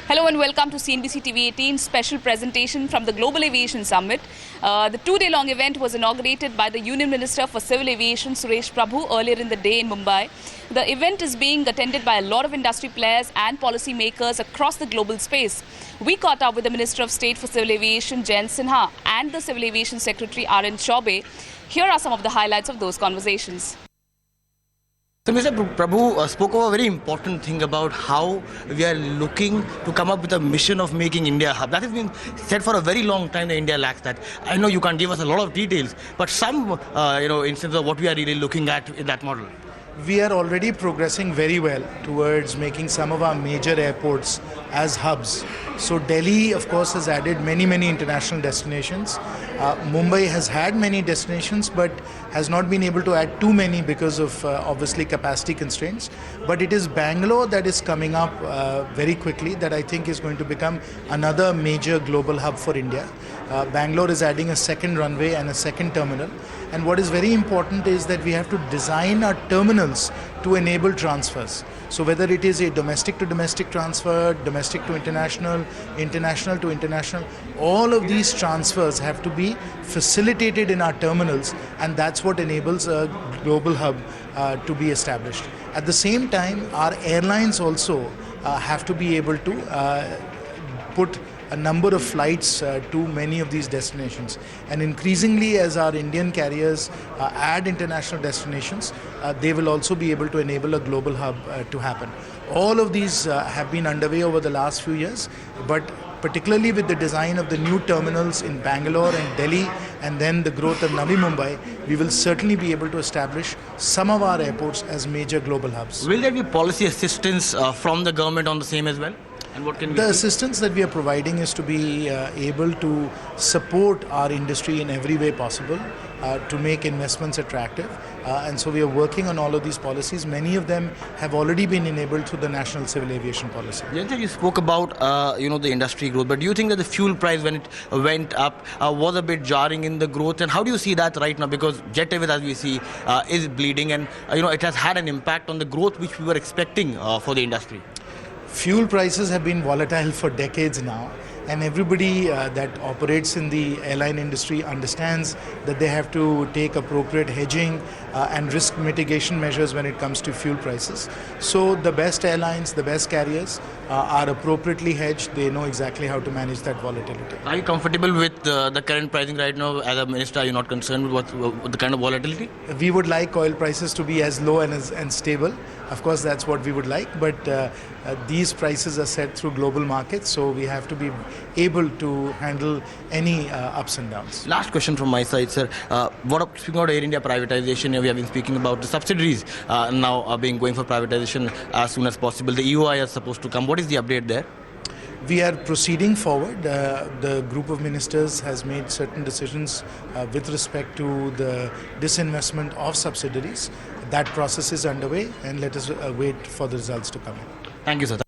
Hello and welcome to CNBC TV 18's special presentation from the Global Aviation Summit. The two-day-long event was inaugurated by the Union Minister for Civil Aviation, Suresh Prabhu, earlier in the day in Mumbai. The event is being attended by a lot of industry players and policy makers across the global space. We caught up with the Minister of State for Civil Aviation, Jayant Sinha, and the Civil Aviation Secretary, R.N. Chaubey. Here are some of the highlights of those conversations. So Mr. Prabhu spoke of a very important thing about how we are looking to come up with a mission of making India a hub. That has been said for a very long time that India lacks that. I know you can't give us a lot of details, but some instance of what we are really looking at in that model. We are already progressing very well towards making some of our major airports as hubs. So Delhi, of course, has added many international destinations. Mumbai has had many destinations but has not been able to add too many because of obviously capacity constraints. But it is Bangalore that is coming up very quickly that I think is going to become another major global hub for India. Bangalore is adding a second runway and a second terminal. And what is very important is that we have to design our terminals to enable transfers. So whether it is a domestic to domestic transfer, domestic to international, international to international, all of these transfers have to be facilitated in our terminals, and that's what enables a global hub to be established. At the same time, our airlines also have to be able to put a number of flights to many of these destinations, and increasingly as our Indian carriers add international destinations, they will also be able to enable a global hub to happen. All of these have been underway over the last few years, but particularly with the design of the new terminals in Bangalore and Delhi and then the growth of Navi Mumbai, we will certainly be able to establish some of our airports as major global hubs. Will there be policy assistance from the government on the same as well? And what can we do? Assistance that we are providing is to be able to support our industry in every way possible to make investments attractive. And so we are working on all of these policies. Many of them have already been enabled through the National Civil Aviation Policy. Jayant, you spoke about the industry growth, but do you think that the fuel price when it went up was a bit jarring in the growth? And how do you see that right now? Because Jet Airways, as we see, is bleeding, and it has had an impact on the growth which we were expecting for the industry. Fuel prices have been volatile for decades now, and everybody that operates in the airline industry understands that they have to take appropriate hedging and risk mitigation measures when it comes to fuel prices. So the best airlines, the best carriers are appropriately hedged. They know exactly how to manage that volatility. Are you comfortable with the current pricing right now? As a minister, are you not concerned with the kind of volatility? We would like oil prices to be as low and stable. Of course, that's what we would like, but these prices are set through global markets, so we have to be able to handle any ups and downs. Last question from my side, sir. Speaking about Air India privatization, we have been speaking about the subsidiaries now going for privatization as soon as possible. The EOI is supposed to come. What is the update there? We are proceeding forward. The group of ministers has made certain decisions with respect to the disinvestment of subsidiaries. That process is underway, and let us wait for the results to come in. Thank you, sir.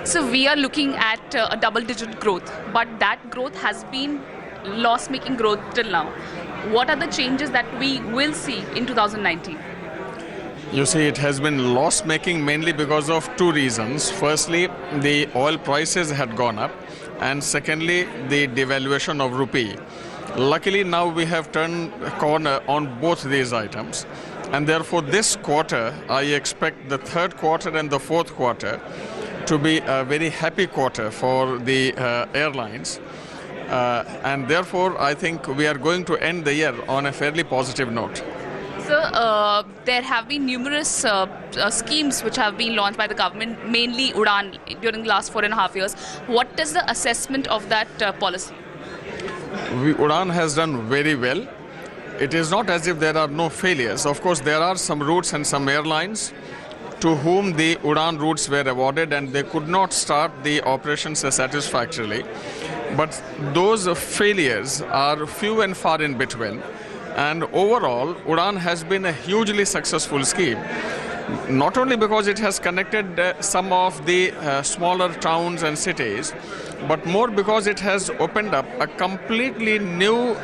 So we are looking at a double-digit growth, but that growth has been loss-making growth till now. What are the changes that we will see in 2019? You see, it has been loss-making mainly because of two reasons. Firstly, the oil prices had gone up, and secondly, the devaluation of rupee. Luckily, now we have turned a corner on both these items, and therefore this quarter, I expect the third quarter and the fourth quarter to be a very happy quarter for the airlines. And therefore, I think we are going to end the year on a fairly positive note. So there have been numerous schemes which have been launched by the government, mainly UDAN, during the last 4.5 years. What is the assessment of that policy? UDAN has done very well. It is not as if there are no failures. Of course, there are some routes and some airlines to whom the UDAN routes were awarded and they could not start the operations satisfactorily. But those failures are few and far in between. And overall, UDAN has been a hugely successful scheme. Not only because it has connected some of the smaller towns and cities, but more because it has opened up a completely new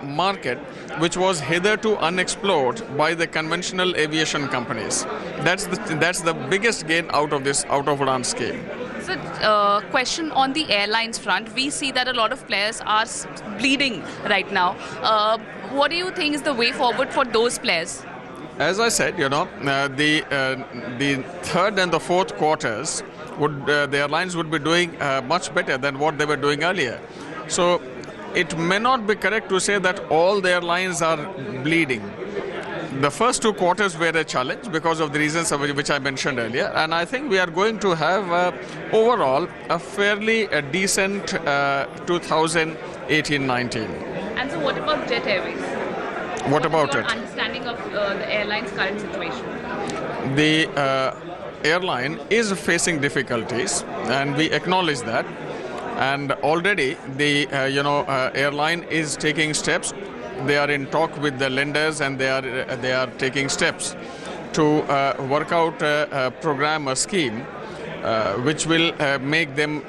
market which was hitherto unexplored by the conventional aviation companies. That's the biggest gain out of UDAN scheme. So, question on the airlines front. We see that a lot of players are bleeding right now. What do you think is the way forward for those players? As I said, the third and the fourth quarters the airlines would be doing much better than what they were doing earlier. So it may not be correct to say that all the airlines are bleeding. The first two quarters were a challenge because of the reasons which I mentioned earlier, and I think we are going to have overall a fairly decent 2018-19. And so what about Jet Airways? What about your it? Understanding of the airline's current situation? The airline is facing difficulties, and we acknowledge that. And already the airline is taking steps. They are in talk with the lenders, and they are taking steps to work out a program, a scheme, which will make them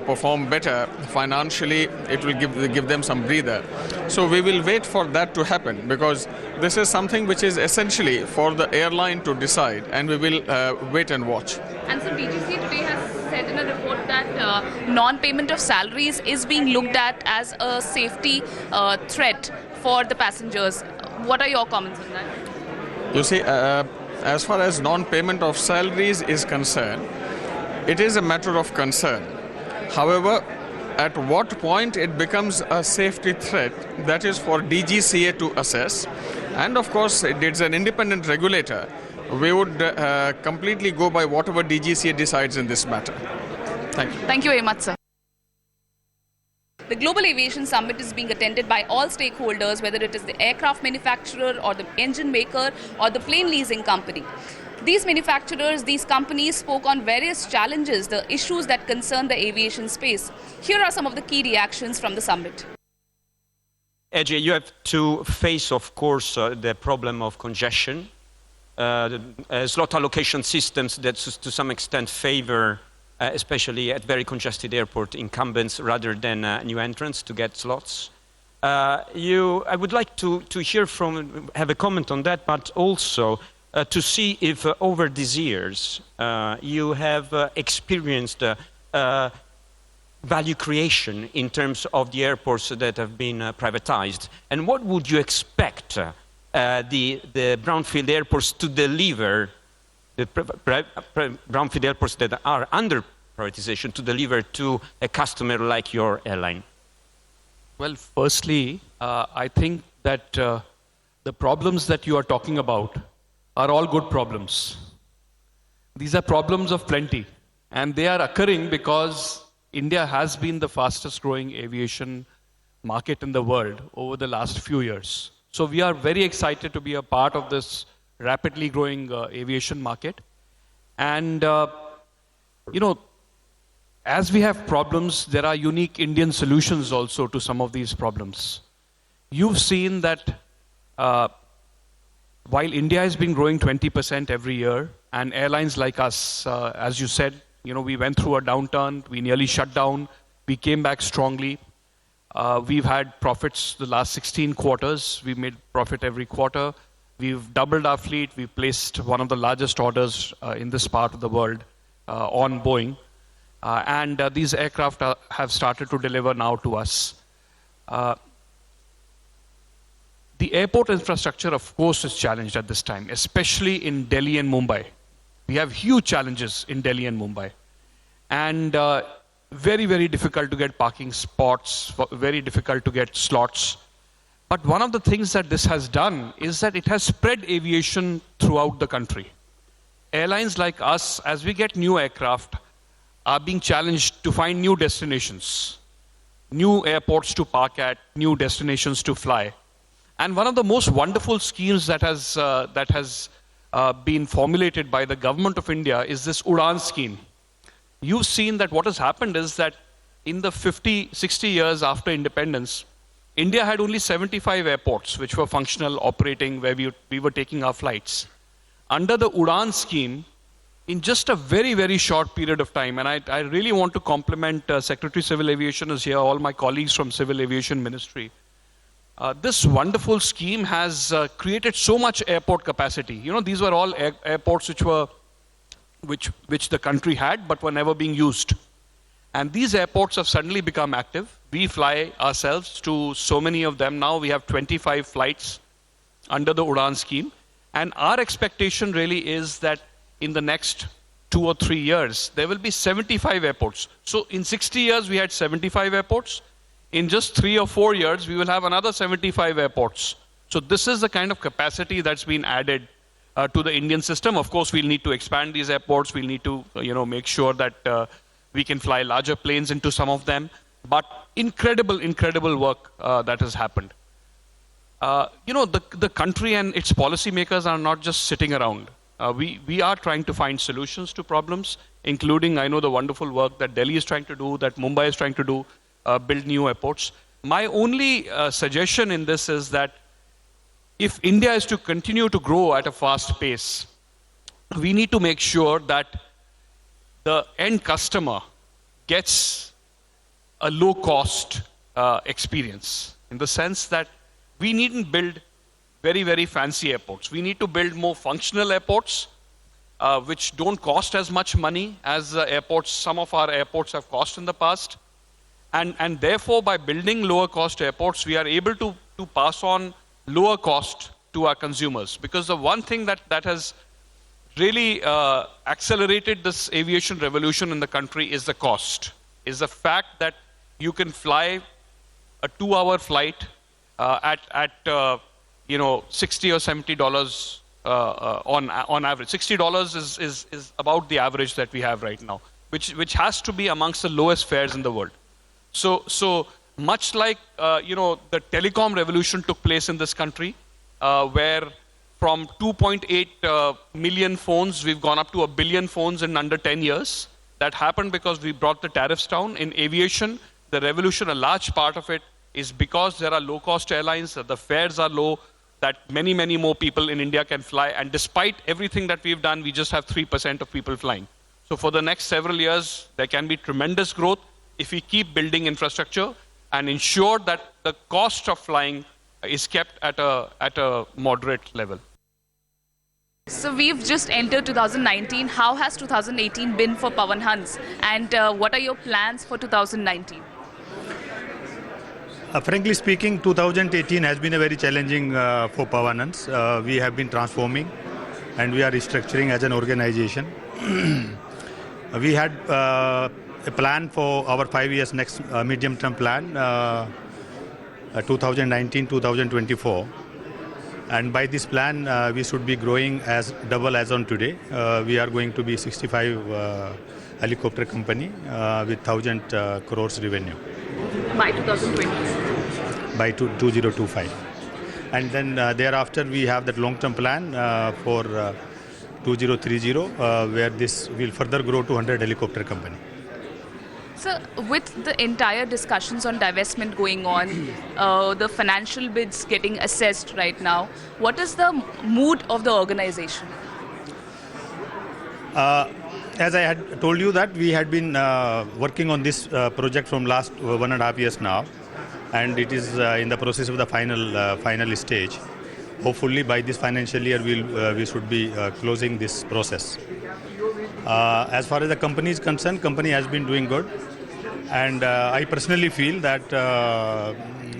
perform better financially. It will give them some breather. So we will wait for that to happen, because this is something which is essentially for the airline to decide, and we will wait and watch. And so DGCA today has said in a report that non-payment of salaries is being looked at as a safety threat for the passengers. What are your comments on that? You see, as far as non-payment of salaries is concerned, it is a matter of concern. However, at what point it becomes a safety threat, that is for DGCA to assess. And of course, it's an independent regulator. We would completely go by whatever DGCA decides in this matter. Thank you. Thank you very much, sir. The Global Aviation Summit is being attended by all stakeholders, whether it is the aircraft manufacturer or the engine maker or the plane leasing company. These manufacturers, these companies spoke on various challenges, the issues that concern the aviation space. Here are some of the key reactions from the summit. Ajay, you have to face, of course, the problem of congestion, slot allocation systems that to some extent favor, especially at very congested airport, incumbents rather than new entrants to get slots. I would like to have a comment on that, but also to see if over these years you have experienced value creation in terms of the airports that have been privatized, and what would you expect the brownfield airports to deliver, the brownfield airports that are under privatization to deliver to a customer like your airline? Well, firstly, I think that the problems that you are talking about are all good problems. These are problems of plenty, and they are occurring because India has been the fastest growing aviation market in the world over the last few years. So we are very excited to be a part of this rapidly growing aviation market. And, as we have problems, there are unique Indian solutions also to some of these problems. You've seen that while India has been growing 20% every year, and airlines like us, as you said, we went through a downturn, we nearly shut down, we came back strongly. We've had profits the last 16 quarters, we made profit every quarter. We've doubled our fleet, we've placed one of the largest orders in this part of the world on Boeing. And these aircraft have started to deliver now to us. The airport infrastructure, of course, is challenged at this time, especially in Delhi and Mumbai. We have huge challenges in Delhi and Mumbai. And very, very difficult to get parking spots, very difficult to get slots. But one of the things that this has done is that it has spread aviation throughout the country. Airlines like us, as we get new aircraft, are being challenged to find new destinations, new airports to park at, new destinations to fly. And one of the most wonderful schemes that has been formulated by the government of India is this UDAN scheme. You've seen that what has happened is that in the 50, 60 years after independence, India had only 75 airports which were functional, operating, where we were taking our flights. Under the UDAN scheme, in just a very, very short period of time, and I really want to compliment Secretary Civil Aviation is here, all my colleagues from Civil Aviation Ministry. This wonderful scheme has created so much airport capacity. These were all airports which were which the country had but were never being used. And these airports have suddenly become active. We fly ourselves to so many of them now. We have 25 flights under the UDAN scheme. And our expectation really is that in the next 2 or 3 years, there will be 75 airports. So in 60 years, we had 75 airports. In just 3 or 4 years, we will have another 75 airports. So this is the kind of capacity that's been added to the Indian system. Of course, we'll need to expand these airports. We'll need to, make sure that we can fly larger planes into some of them. But incredible work that has happened. The country and its policymakers are not just sitting around. We are trying to find solutions to problems, including, I know, the wonderful work that Delhi is trying to do, that Mumbai is trying to do, build new airports. My only suggestion in this is that if India is to continue to grow at a fast pace, we need to make sure that the end customer gets a low-cost experience, in the sense that we needn't build very fancy airports. We need to build more functional airports, which don't cost as much money as airports. Some of our airports have cost in the past. And therefore, by building lower-cost airports, we are able to pass on lower cost to our consumers. Because the one thing that has really accelerated this aviation revolution in the country is the cost, is the fact that you can fly a 2-hour flight at $60 or $70 on average. $60 is about the average that we have right now, which has to be amongst the lowest fares in the world. So much like the telecom revolution took place in this country, where from 2.8 million phones we've gone up to 1 billion phones in under 10 years. That happened because we brought the tariffs down. In aviation, the revolution, a large part of it is because there are low-cost airlines, that the fares are low, that many more people in India can fly. And despite everything that we've done, we just have 3% of people flying. So for the next several years, there can be tremendous growth if we keep building infrastructure and ensure that the cost of flying is kept at a moderate level. So we've just entered 2019. How has 2018 been for PAWAN Hans? And what are your plans for 2019? Frankly speaking, 2018 has been a very challenging for PAWAN Hans. We have been transforming and we are restructuring as an organization. We had a plan for our 5 years next medium-term plan, 2019-2024. And by this plan, we should be growing as double as on today. We are going to be 65 helicopter company with 1,000 crores revenue. By 2020? By 2025. And then thereafter, we have that long-term plan for 2030, where this will further grow to 100 helicopter company. So with the entire discussions on divestment going on, the financial bids getting assessed right now, what is the mood of the organization? As I had told you that we had been working on this project from last 1.5 years now, and it is in the process of the final stage. Hopefully by this financial year we should be closing this process. As far as the company is concerned, company has been doing good, and I personally feel that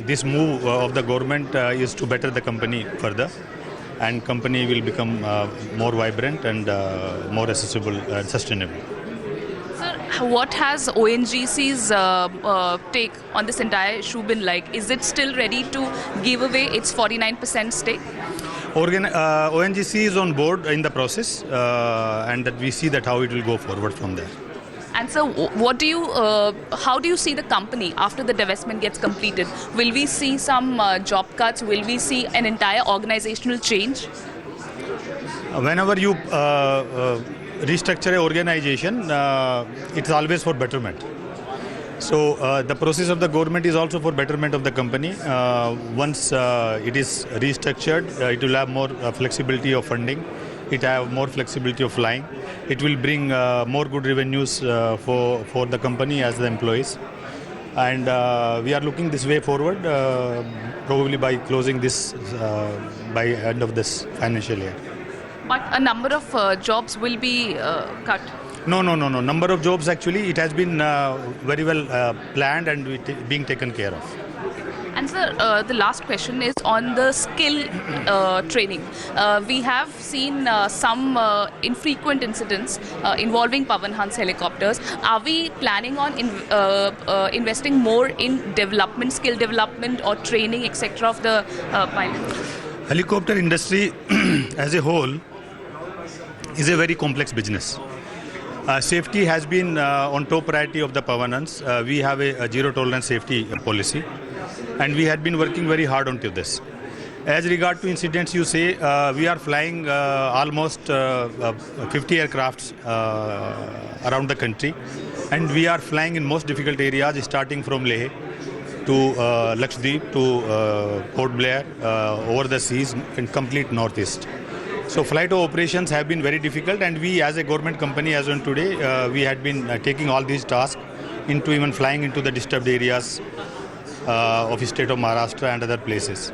this move of the government is to better the company further, and company will become more vibrant and more accessible and sustainable. Sir, what has ONGC's take on this entire issue been like? Is it still ready to give away its 49% stake? ONGC is on board in the process, and that we see that how it will go forward from there. And so, how do you see the company after the divestment gets completed? Will we see some job cuts? Will we see an entire organizational change? Whenever you restructure an organization, it's always for betterment. So the process of the government is also for betterment of the company. Once it is restructured, it will have more flexibility of funding. It will have more flexibility of flying. It will bring more good revenues for the company as the employees. And we are looking this way forward, probably by closing this by end of this financial year. But a number of jobs will be cut. No. Number of jobs actually, it has been very well planned and being taken care of. And sir, the last question is on the skill training. We have seen some infrequent incidents involving Pawan Hans helicopters. Are we planning on investing more in development, skill development or training, etc. of the pilots? Helicopter industry as a whole is a very complex business. Safety has been on top priority of the Pawan Hans. We have a zero tolerance safety policy, and we had been working very hard onto this. As regard to incidents, you say we are flying almost 50 aircrafts around the country, and we are flying in most difficult areas, starting from Leh to Lakshadweep to Port Blair, over the seas in complete northeast. So flight operations have been very difficult, and we as a government company as on today, we had been taking all these tasks into even flying into the disturbed areas of the state of Maharashtra and other places.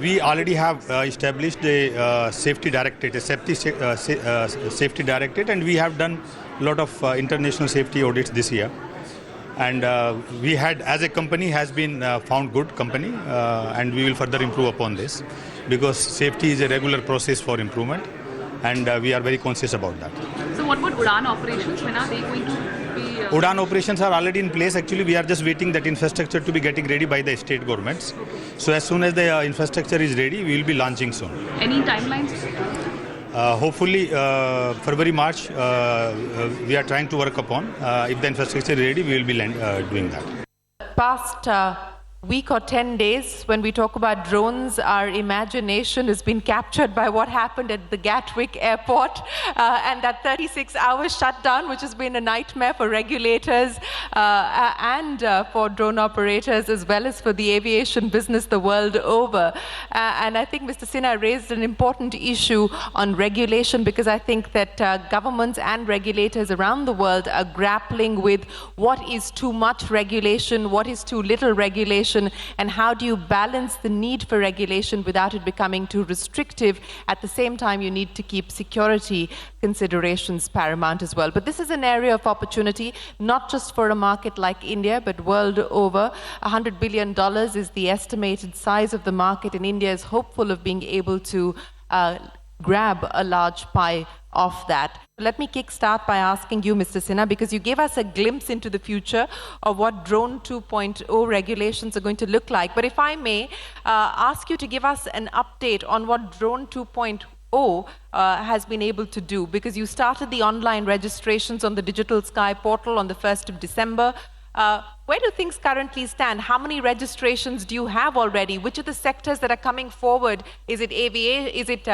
We already have established a safety directorate, safety directorate, and we have done a lot of international safety audits this year. And we had, as a company, has been found good company, and we will further improve upon this, because safety is a regular process for improvement, and we are very conscious about that. So what about UDAN operations? When are they going to be? UDAN operations are already in place. Actually, we are just waiting that infrastructure to be getting ready by the state governments. So as soon as the infrastructure is ready, we will be launching soon. Any timelines? Hopefully, February, March, we are trying to work upon. If the infrastructure is ready, we will be doing that. Past week or 10 days, when we talk about drones, our imagination has been captured by what happened at the Gatwick airport and that 36-hour shutdown, which has been a nightmare for regulators and for drone operators, as well as for the aviation business the world over. And I think Mr. Sinha raised an important issue on regulation, because I think that governments and regulators around the world are grappling with what is too much regulation, what is too little regulation, and how do you balance the need for regulation without it becoming too restrictive. At the same time, you need to keep security considerations paramount as well. But this is an area of opportunity, not just for a market like India, but world over. $100 billion is the estimated size of the market, and India is hopeful of being able to grab a large pie of that. Let me kickstart by asking you, Mr. Sinha, because you gave us a glimpse into the future of what Drone 2.0 regulations are going to look like. But if I may ask you to give us an update on what Drone 2.0 has been able to do, because you started the online registrations on the Digital Sky portal on the 1st of December. Where do things currently stand? How many registrations do you have already? Which are the sectors that are coming forward? Is it aviation? Is it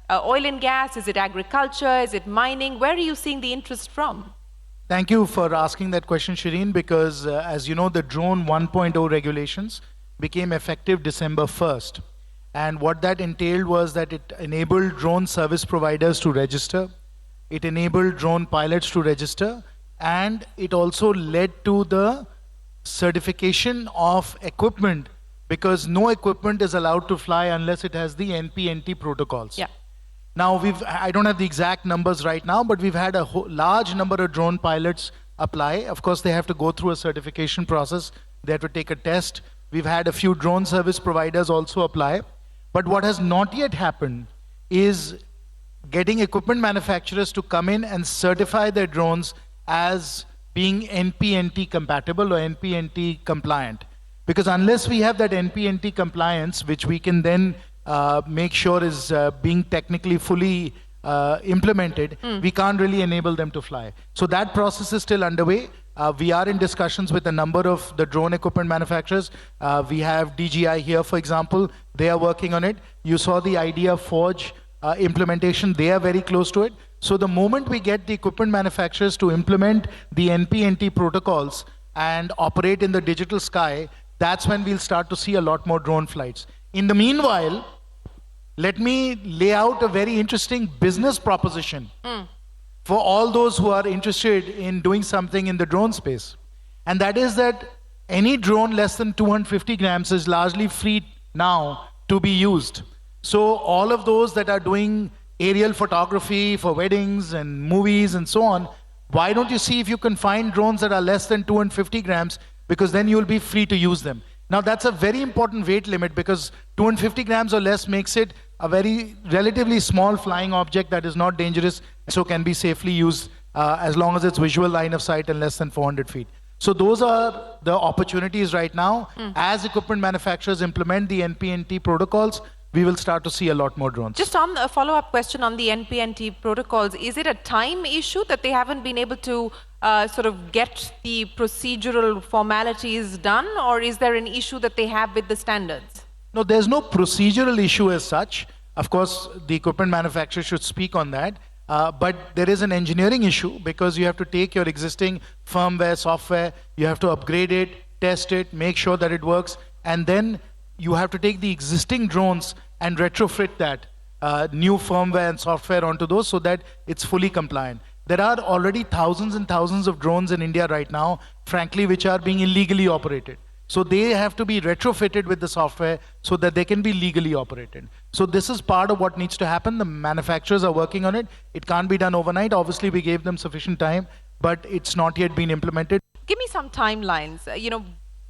oil and gas? Is it agriculture? Is it mining? Where are you seeing the interest from? Thank you for asking that question, Shireen, because as you know, the Drone 1.0 regulations became effective December 1st. And what that entailed was that it enabled drone service providers to register. It enabled drone pilots to register. And it also led to the certification of equipment, because no equipment is allowed to fly unless it has the NP-NT protocols. Yeah. Now, I don't have the exact numbers right now, but we've had a large number of drone pilots apply. Of course, they have to go through a certification process. They have to take a test. We've had a few drone service providers also apply. But what has not yet happened is getting equipment manufacturers to come in and certify their drones as being NP-NT compatible or NP-NT compliant. Because unless we have that NP-NT compliance, which we can then make sure is being technically fully implemented, we can't really enable them to fly. So that process is still underway. We are in discussions with a number of the drone equipment manufacturers. We have DJI here, for example. They are working on it. You saw the Idea Forge implementation. They are very close to it. So the moment we get the equipment manufacturers to implement the NP-NT protocols and operate in the digital sky, that's when we'll start to see a lot more drone flights. In the meanwhile, let me lay out a very interesting business proposition for all those who are interested in doing something in the drone space. And that is that any drone less than 250 grams is largely free now to be used. So all of those that are doing aerial photography for weddings and movies and so on, why don't you see if you can find drones that are less than 250 grams, because then you'll be free to use them. Now that's a very important weight limit, because 250 grams or less makes it a very relatively small flying object that is not dangerous, so can be safely used as long as it's visual line of sight and less than 400 feet. So those are the opportunities right now. As equipment manufacturers implement the NP&T protocols, we will start to see a lot more drones. Just on a follow-up question on the NP&T protocols, is it a time issue that they haven't been able to sort of get the procedural formalities done, or is there an issue that they have with the standards? No, there's no procedural issue as such. Of course, the equipment manufacturer should speak on that. But there is an engineering issue, because you have to take your existing firmware, software, you have to upgrade it, test it, make sure that it works, and then you have to take the existing drones and retrofit that new firmware and software onto those so that it's fully compliant. There are already thousands and thousands of drones in India right now, frankly, which are being illegally operated. So they have to be retrofitted with the software so that they can be legally operated. So this is part of what needs to happen. The manufacturers are working on it. It can't be done overnight. Obviously, we gave them sufficient time, but it's not yet been implemented. Give me some timelines.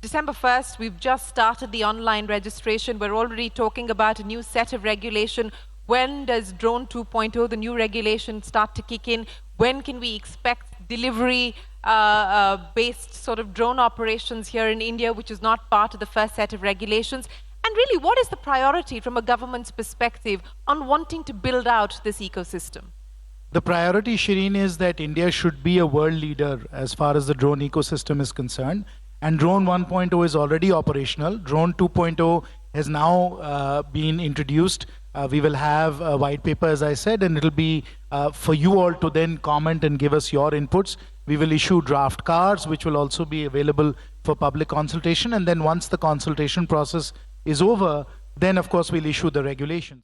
December 1st, we've just started the online registration. We're already talking about a new set of regulation. When does Drone 2.0, the new regulation, start to kick in? When can we expect delivery-based sort of drone operations here in India, which is not part of the first set of regulations? And really, what is the priority from a government's perspective on wanting to build out this ecosystem? The priority, Shireen, is that India should be a world leader as far as the drone ecosystem is concerned. And Drone 1.0 is already operational. Drone 2.0 has now been introduced. We will have a white paper, as I said, and it'll be for you all to then comment and give us your inputs. We will issue draft cards, which will also be available for public consultation. And then once the consultation process is over, then of course we'll issue the regulations.